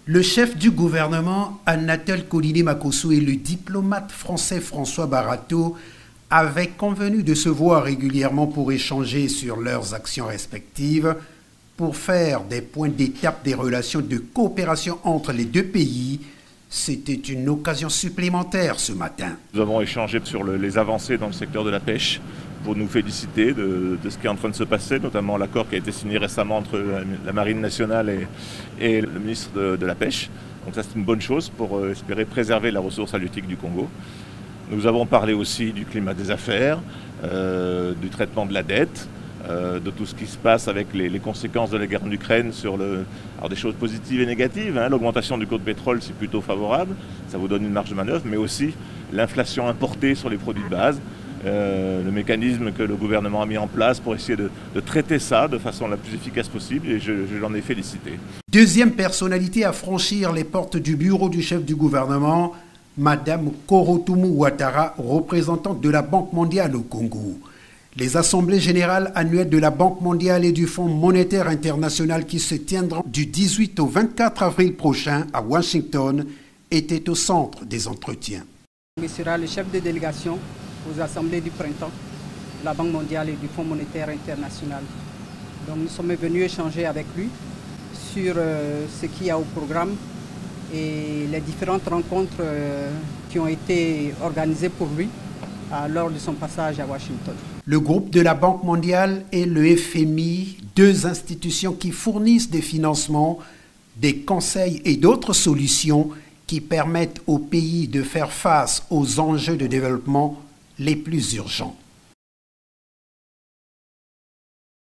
Le chef du gouvernement, Anatole Koliné-Makossoe, et le diplomate français François Barato avaient convenu de se voir régulièrement pour échanger sur leurs actions respectives, pour faire des points d'étape des relations de coopération entre les deux pays. C'était une occasion supplémentaire ce matin. Nous avons échangé sur les avancées dans le secteur de la pêche pour nous féliciter de ce qui est en train de se passer, notamment l'accord qui a été signé récemment entre la Marine nationale et le ministre de la Pêche. Donc ça c'est une bonne chose pour espérer préserver la ressource halieutique du Congo. Nous avons parlé aussi du climat des affaires, du traitement de la dette, de tout ce qui se passe avec les conséquences de la guerre en Ukraine sur alors des choses positives et négatives. L'augmentation du coût de pétrole, c'est plutôt favorable, ça vous donne une marge de manœuvre, mais aussi l'inflation importée sur les produits de base, le mécanisme que le gouvernement a mis en place pour essayer de traiter ça de façon la plus efficace possible, et je l'en ai félicité. Deuxième personnalité à franchir les portes du bureau du chef du gouvernement, Madame Korotumu Ouattara, représentante de la Banque mondiale au Congo. Les assemblées générales annuelles de la Banque mondiale et du Fonds monétaire international qui se tiendront du 18 au 24 avril prochain à Washington étaient au centre des entretiens. Il sera le chef de délégation aux assemblées du printemps de la Banque mondiale et du Fonds monétaire international. Donc nous sommes venus échanger avec lui sur ce qu'il y a au programme et les différentes rencontres qui ont été organisées pour lui lors de son passage à Washington. Le groupe de la Banque mondiale et le FMI, deux institutions qui fournissent des financements, des conseils et d'autres solutions qui permettent aux pays de faire face aux enjeux de développement les plus urgents.